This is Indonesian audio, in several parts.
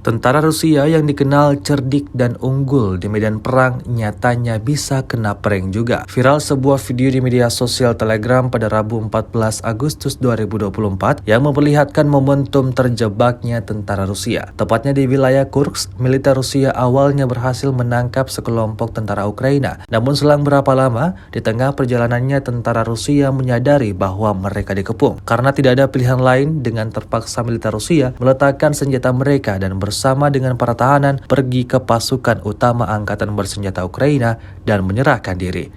Tentara Rusia yang dikenal cerdik dan unggul di medan perang nyatanya bisa kena prank juga. Viral sebuah video di media sosial Telegram pada Rabu 14 Agustus 2024 yang memperlihatkan momentum terjebaknya tentara Rusia. Tepatnya di wilayah Kursk, militer Rusia awalnya berhasil menangkap sekelompok tentara Ukraina. Namun selang berapa lama, di tengah perjalanannya tentara Rusia menyadari bahwa mereka dikepung. Karena tidak ada pilihan lain, dengan terpaksa militer Rusia meletakkan senjata mereka dan bersama dengan para tahanan pergi ke pasukan utama Angkatan Bersenjata Ukraina dan menyerahkan diri.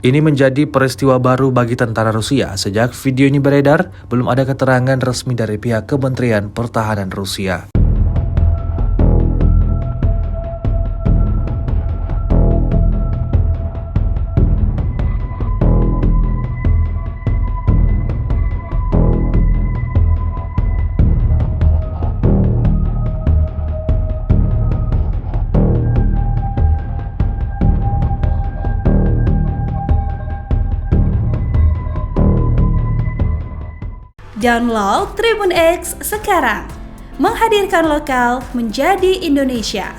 Ini menjadi peristiwa baru bagi tentara Rusia. Sejak video ini beredar, belum ada keterangan resmi dari pihak Kementerian Pertahanan Rusia. Download Tribun X sekarang, menghadirkan lokal menjadi Indonesia.